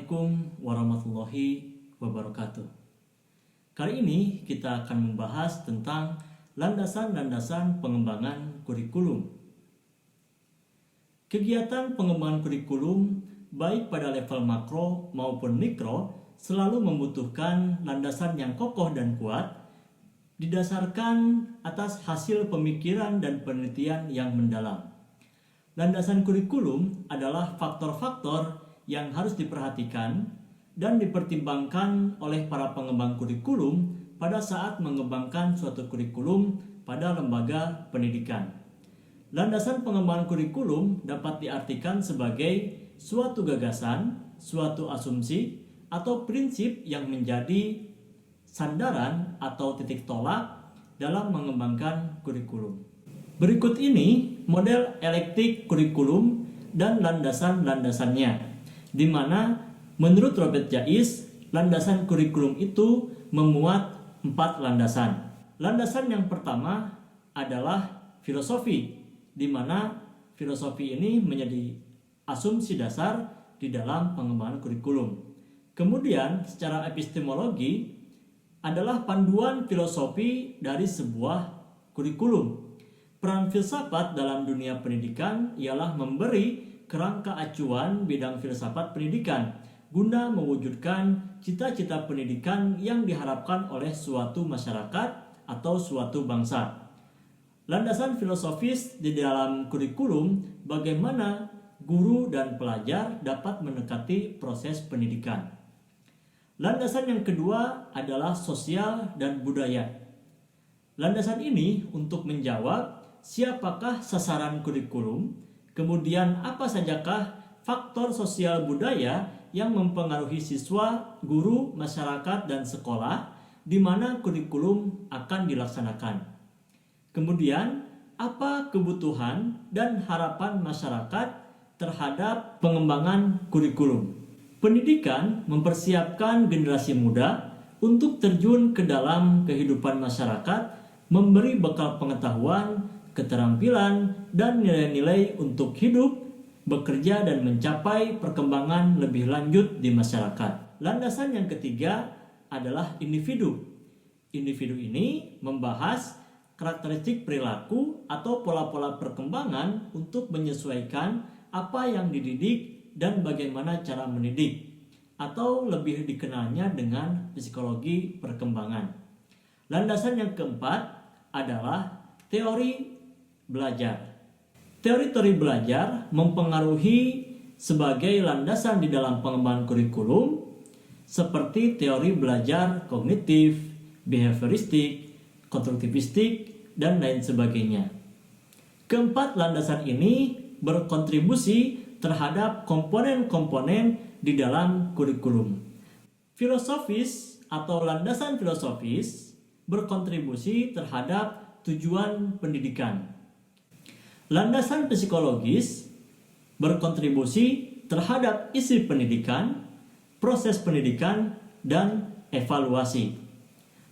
Assalamualaikum warahmatullahi wabarakatuh. Kali ini kita akan membahas tentang landasan-landasan pengembangan kurikulum. Kegiatan pengembangan kurikulum baik pada level makro maupun mikro selalu membutuhkan landasan yang kokoh dan kuat didasarkan atas hasil pemikiran dan penelitian yang mendalam. Landasan kurikulum adalah faktor-faktor yang harus diperhatikan dan dipertimbangkan oleh para pengembang kurikulum pada saat mengembangkan suatu kurikulum pada lembaga pendidikan. Landasan pengembangan kurikulum dapat diartikan sebagai suatu gagasan, suatu asumsi, atau prinsip yang menjadi sandaran atau titik tolak dalam mengembangkan kurikulum. Berikut ini model elektik kurikulum dan landasan-landasannya, di mana menurut Robert Jais, landasan kurikulum itu memuat 4 landasan. Landasan yang pertama adalah filosofi, di mana filosofi ini menjadi asumsi dasar di dalam pengembangan kurikulum. Kemudian secara epistemologi adalah panduan filosofi dari sebuah kurikulum. Peran filsafat dalam dunia pendidikan ialah memberi kerangka acuan bidang filsafat pendidikan guna mewujudkan cita-cita pendidikan yang diharapkan oleh suatu masyarakat atau suatu bangsa. Landasan filosofis di dalam kurikulum bagaimana guru dan pelajar dapat mendekati proses pendidikan. Landasan yang kedua adalah sosial dan budaya. Landasan ini untuk menjawab siapakah sasaran kurikulum, kemudian apa sajakah faktor sosial budaya yang mempengaruhi siswa, guru, masyarakat, dan sekolah di mana kurikulum akan dilaksanakan. Kemudian, apa kebutuhan dan harapan masyarakat terhadap pengembangan kurikulum. Pendidikan mempersiapkan generasi muda untuk terjun ke dalam kehidupan masyarakat, memberi bekal pengetahuan, keterampilan, dan nilai-nilai untuk hidup, bekerja, dan mencapai perkembangan lebih lanjut di masyarakat. Landasan yang ketiga adalah individu. Individu ini membahas karakteristik perilaku atau pola-pola perkembangan untuk menyesuaikan apa yang dididik dan bagaimana cara mendidik, atau lebih dikenalnya dengan psikologi perkembangan. Landasan yang keempat adalah teori belajar. Teori-teori belajar mempengaruhi sebagai landasan di dalam pengembangan kurikulum seperti teori belajar kognitif, behavioristik, konstruktivistik, dan lain sebagainya. Keempat landasan ini berkontribusi terhadap komponen-komponen di dalam kurikulum. Filosofis atau landasan filosofis berkontribusi terhadap tujuan pendidikan. Landasan psikologis berkontribusi terhadap isi pendidikan, proses pendidikan, dan evaluasi.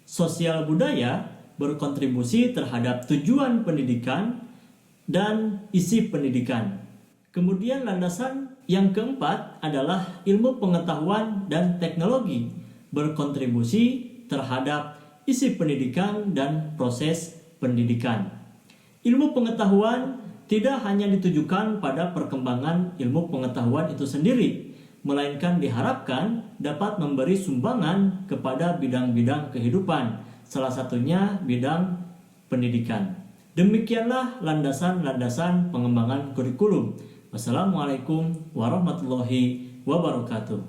Sosial budaya berkontribusi terhadap tujuan pendidikan dan isi pendidikan. Kemudian landasan yang keempat adalah ilmu pengetahuan dan teknologi berkontribusi terhadap isi pendidikan dan proses pendidikan. Ilmu pengetahuan tidak hanya ditujukan pada perkembangan ilmu pengetahuan itu sendiri, melainkan diharapkan dapat memberi sumbangan kepada bidang-bidang kehidupan, salah satunya bidang pendidikan. Demikianlah landasan-landasan pengembangan kurikulum. Wassalamualaikum warahmatullahi wabarakatuh.